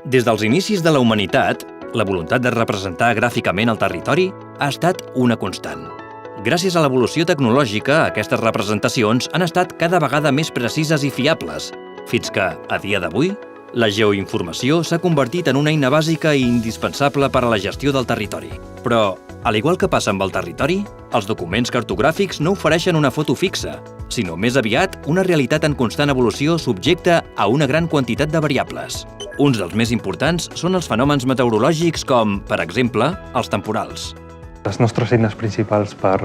Des dels inicis de la humanitat, la voluntat de representar gràficament el territori ha estat una constant. Gràcies a l'evolució tecnològica, aquestes representacions han estat cada vegada més precises i fiables, fins que, a dia d'avui, la geoinformació s'ha convertit en una eina bàsica i indispensable per a la gestió del territori. Però, al igual que passa amb el territori, els documents cartogràfics no ofereixen una foto fixa, sinó més aviat una realitat en constant evolució subjecta a una gran quantitat de variables. Uns dels més importants són els fenòmens meteorològics com, per exemple, els temporals. Les nostres eines principals per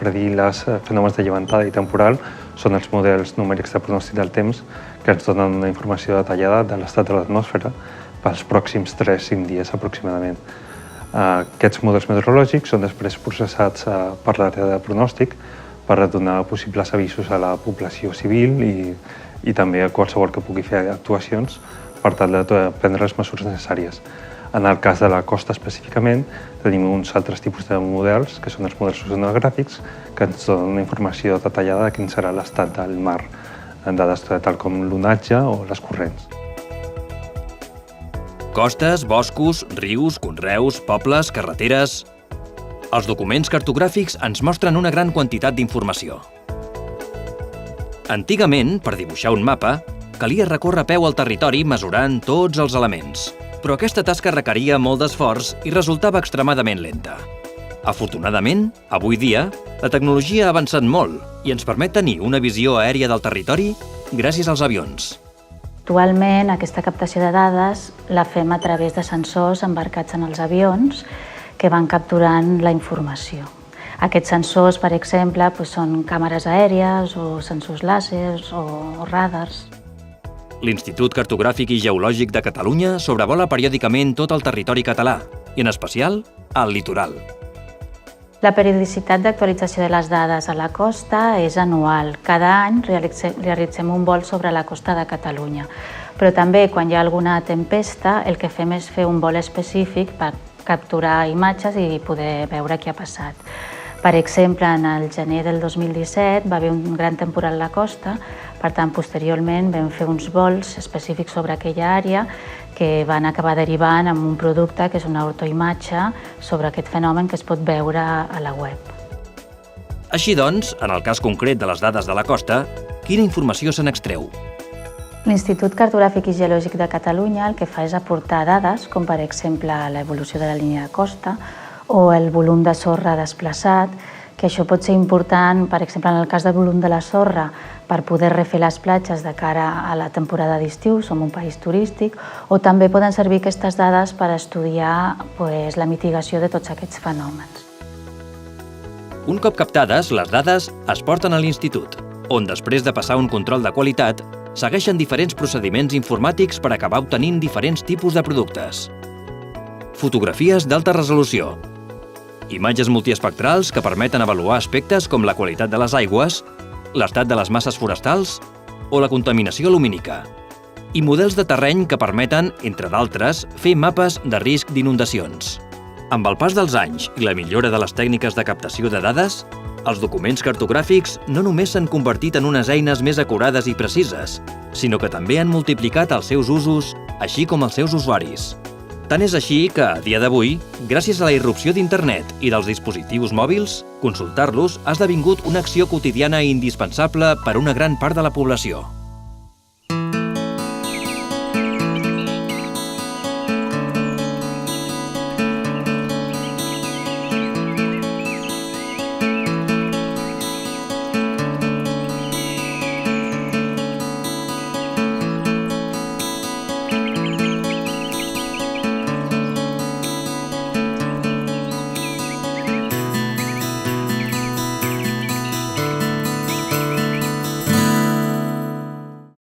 predir els fenòmens de llevantada i temporal són els models numèrics de pronòstic del temps, que ens donen una informació detallada de l'estat de l'atmosfera pels pròxims 3-5 dies aproximadament. Aquests models meteorològics són després processats per l'àrea de pronòstic per donar possibles avisos a la població civil i també a qualsevol que pugui fer actuacions per tal de prendre les mesures necessàries. En el cas de la costa específicament, tenim uns altres tipus de models, que són els models oceanogràfics, que ens donen una informació detallada de quin serà l'estat del mar, en dades tal com l'onatge o les corrents. Costes, boscos, rius, conreus, pobles, carreteres... Els documents cartogràfics ens mostren una gran quantitat d'informació. Antigament, per dibuixar un mapa, calia recórrer a peu al territori mesurant tots els elements. Però aquesta tasca requeria molt d'esforç i resultava extremadament lenta. Afortunadament, avui dia, la tecnologia ha avançat molt i ens permet tenir una visió aèria del territori gràcies als avions. Actualment, aquesta captació de dades la fem a través de sensors embarcats en els avions que van capturant la informació. Aquests sensors, per exemple, són càmeres aèries o sensors làsers o radars. L'Institut Cartogràfic i Geològic de Catalunya sobrevola periòdicament tot el territori català, i en especial el litoral. La periodicitat d'actualització de les dades a la costa és anual. Cada any realitzem un vol sobre la costa de Catalunya. Però també, quan hi ha alguna tempesta, el que fem és fer un vol específic per capturar imatges i poder veure què ha passat. Per exemple, en el gener del 2017 va haver un gran temporal a la costa, per tant, posteriorment vam fer uns vols específics sobre aquella àrea que van acabar derivant en un producte que és una ortoimatge sobre aquest fenomen que es pot veure a la web. Així doncs, en el cas concret de les dades de la costa, quina informació se n'extreu? L'Institut Cartogràfic i Geològic de Catalunya el que fa és aportar dades, com per exemple l'evolució de la línia de costa o el volum de sorra desplaçat, que això pot ser important, per exemple, en el cas del volum de la sorra, per poder refer les platges de cara a la temporada d'estiu, som un país turístic, o també poden servir aquestes dades per estudiar la mitigació de tots aquests fenòmens. Un cop captades, les dades es porten a l'Institut, on després de passar un control de qualitat, segueixen diferents procediments informàtics per acabar obtenint diferents tipus de productes. Fotografies d'alta resolució, imatges multiespectrals que permeten avaluar aspectes com la qualitat de les aigües, l'estat de les masses forestals o la contaminació lumínica, i models de terreny que permeten, entre d'altres, fer mapes de risc d'inundacions. Amb el pas dels anys i la millora de les tècniques de captació de dades, els documents cartogràfics no només s'han convertit en unes eines més acurades i precises, sinó que també han multiplicat els seus usos, així com els seus usuaris. Tant és així que, a dia d'avui, gràcies a la irrupció d'Internet i dels dispositius mòbils, consultar-los ha esdevingut una acció quotidiana i indispensable per a una gran part de la població.